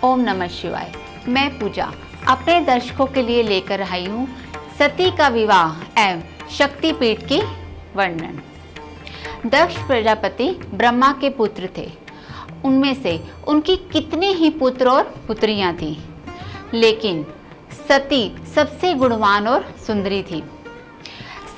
ओम नमः शिवाय। मैं पूजा अपने दर्शकों के लिए लेकर आई हूँ सती का विवाह एवं शक्तिपीठ की वर्णन। दक्ष प्रजापति ब्रह्मा के पुत्र थे। उनमें से उनकी कितने ही पुत्र और पुत्रियां थीं, लेकिन सती सबसे गुणवान और सुंदरी थी।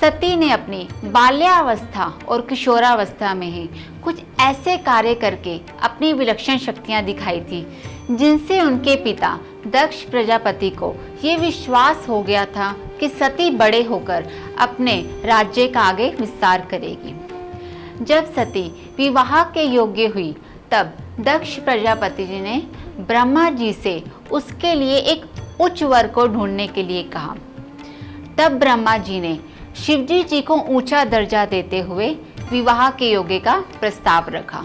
सती ने अपनी बाल्यावस्था और किशोरावस्था में ही कुछ ऐसे कार्य करके अपनी विलक्षण शक्तियां दिखाई थी, जिनसे उनके पिता दक्ष प्रजापति को ये विश्वास हो गया था कि सती बड़े होकर अपने राज्य का आगे विस्तार करेगी। जब सती विवाह के योग्य हुई, तब दक्ष प्रजापति जी ने ब्रह्मा जी से उसके लिए एक उच्च वर को ढूंढने के लिए कहा। तब ब्रह्मा जी ने शिवजी जी को ऊंचा दर्जा देते हुए विवाह के योग्य का प्रस्ताव रखा,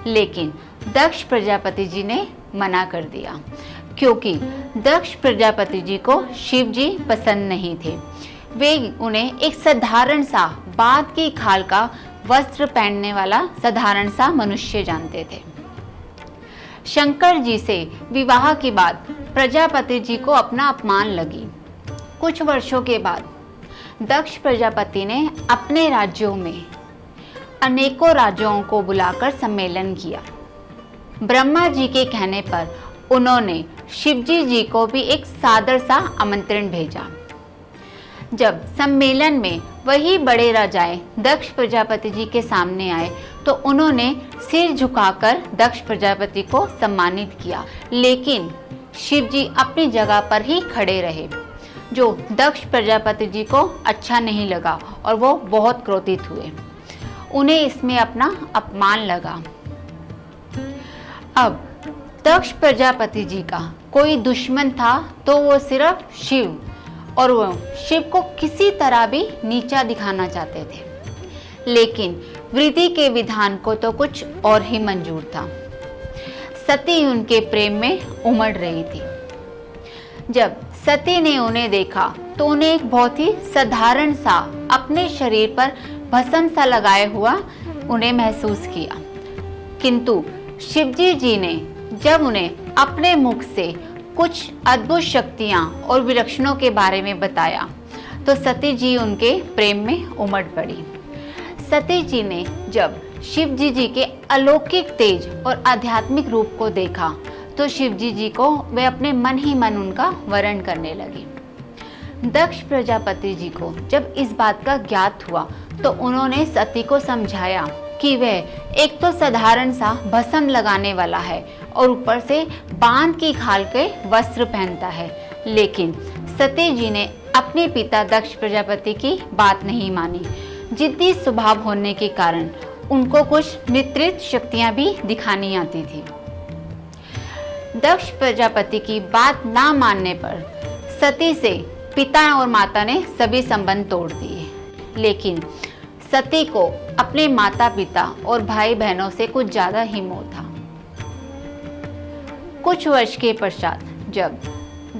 लेकिन दक्ष प्रजापति जी ने मना कर दिया, क्योंकि दक्ष प्रजापति जी को शिव जी पसंद नहीं थे। वे उन्हें एक साधारण सा बात की खाल का वस्त्र पहनने वाला साधारण सा मनुष्य जानते थे। शंकर जी से विवाह के बाद प्रजापति जी को अपना अपमान लगी। कुछ वर्षों के बाद दक्ष प्रजापति ने अपने राज्यों में अनेकों राजाओं को बुलाकर सम्मेलन किया। ब्रह्मा जी के कहने पर उन्होंने शिवजी जी को भी एक सादर सा आमंत्रण भेजा। जब सम्मेलन में वही बड़े राजाएं दक्ष प्रजापति जी के सामने आए, तो उन्होंने सिर झुकाकर दक्ष प्रजापति को सम्मानित किया, लेकिन शिवजी अपनी जगह पर ही खड़े रहे, जो दक्ष प्रजापति जी को अच्छा नहीं लगा और वो बहुत क्रोधित हुए। उन्हें इसमें अपना अपमान लगा। अब दक्ष प्रजापति जी का कोई दुश्मन था तो वो सिर्फ शिव, और वो शिव को किसी तरह भी नीचा दिखाना चाहते थे, लेकिन वृद्धि के विधान को तो कुछ और ही मंजूर था। सती उनके प्रेम में उमड़ रही थी। जब सती ने उन्हें देखा तो उन्हें एक बहुत ही साधारण सा अपने शरीर पर भस्म सा लगाए हुआ उन्हें महसूस किया, किंतु शिवजी जी ने जब उन्हें अपने मुख से कुछ अद्भुत शक्तियां और विलक्षणों के बारे में बताया, तो सती जी उनके प्रेम में उमड़ पड़ी। सती जी ने जब शिवजी जी के अलौकिक तेज और आध्यात्मिक रूप को देखा, तो शिवजी जी को वे अपने मन ही मन उनका वरण करने लगी। दक्ष प्रजापति जी को जब इस बात का ज्ञात हुआ, तो उन्होंने सती को समझाया कि वह एक तो साधारण सा भस्म लगाने वाला है और ऊपर से बांध की खाल के वस्त्र पहनता है, लेकिन सती जी ने अपने पिता दक्ष प्रजापति की बात नहीं मानी। जिद्दी स्वभाव होने के कारण उनको कुछ विपरीत शक्तियां भी दिखानी आती थी। दक्ष प्रजापति की बात ना मानने पर सती से पिता और माता ने सभी संबंध तोड़ दिए, लेकिन सती को अपने माता पिता और भाई बहनों से कुछ ज्यादा ही मोह था। कुछ वर्ष के पश्चात जब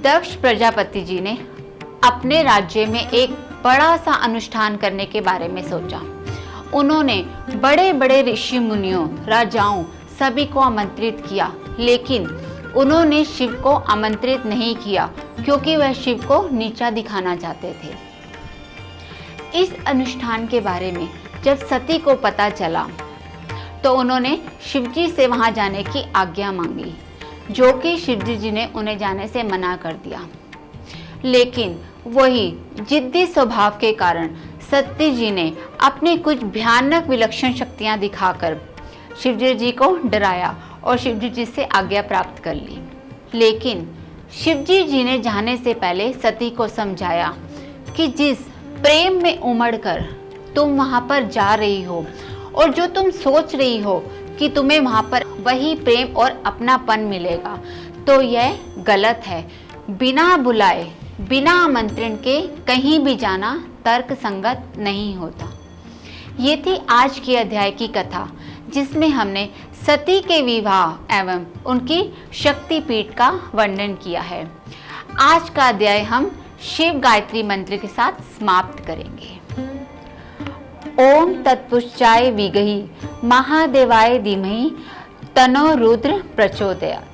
दक्ष प्रजापति जी ने अपने राज्य में एक बड़ा सा अनुष्ठान करने के बारे में सोचा, उन्होंने बड़े बड़े ऋषि मुनियों, राजाओं सभी को आमंत्रित किया, लेकिन उन्होंने शिव को आमंत्रित नहीं किया, क्योंकि वह शिव को नीचा दिखाना चाहते थे। इस अनुष्ठान के बारे में जब सती को पता चला, तो उन्होंने शिवजी से वहां जाने की आज्ञा मांगी, जो कि शिवजी जी ने उन्हें जाने से मना कर दिया। लेकिन वही जिद्दी स्वभाव के कारण सती जी ने अपनी कुछ भयानक विलक्षण शक्तियां दिखाकर शिवजी जी को डराया और शिवजी जी से आज्ञा प्राप्त कर ली। लेकिन शिवजी जी ने जाने से पहले सती को समझाया कि जिस प्रेम में उमड़कर तुम वहां पर जा रही हो और जो तुम सोच रही हो कि तुम्हें वहां पर वही प्रेम और अपनापन मिलेगा, तो यह गलत है। बिना बुलाए, बिना आमंत्रण के कहीं भी जाना तर्क संगत नहीं होता। ये थी आज के अध्याय की कथा, जिसमें हमने सती के विवाह एवं उनकी शक्तिपीठ का वर्णन किया है। आज का अध्याय हम शिव गायत्री मंत्र के साथ समाप्त करेंगे। ओम तत्पुरुषाय विद्महे महादेवाय धीमहि तन्नो रुद्र प्रचोदयात्।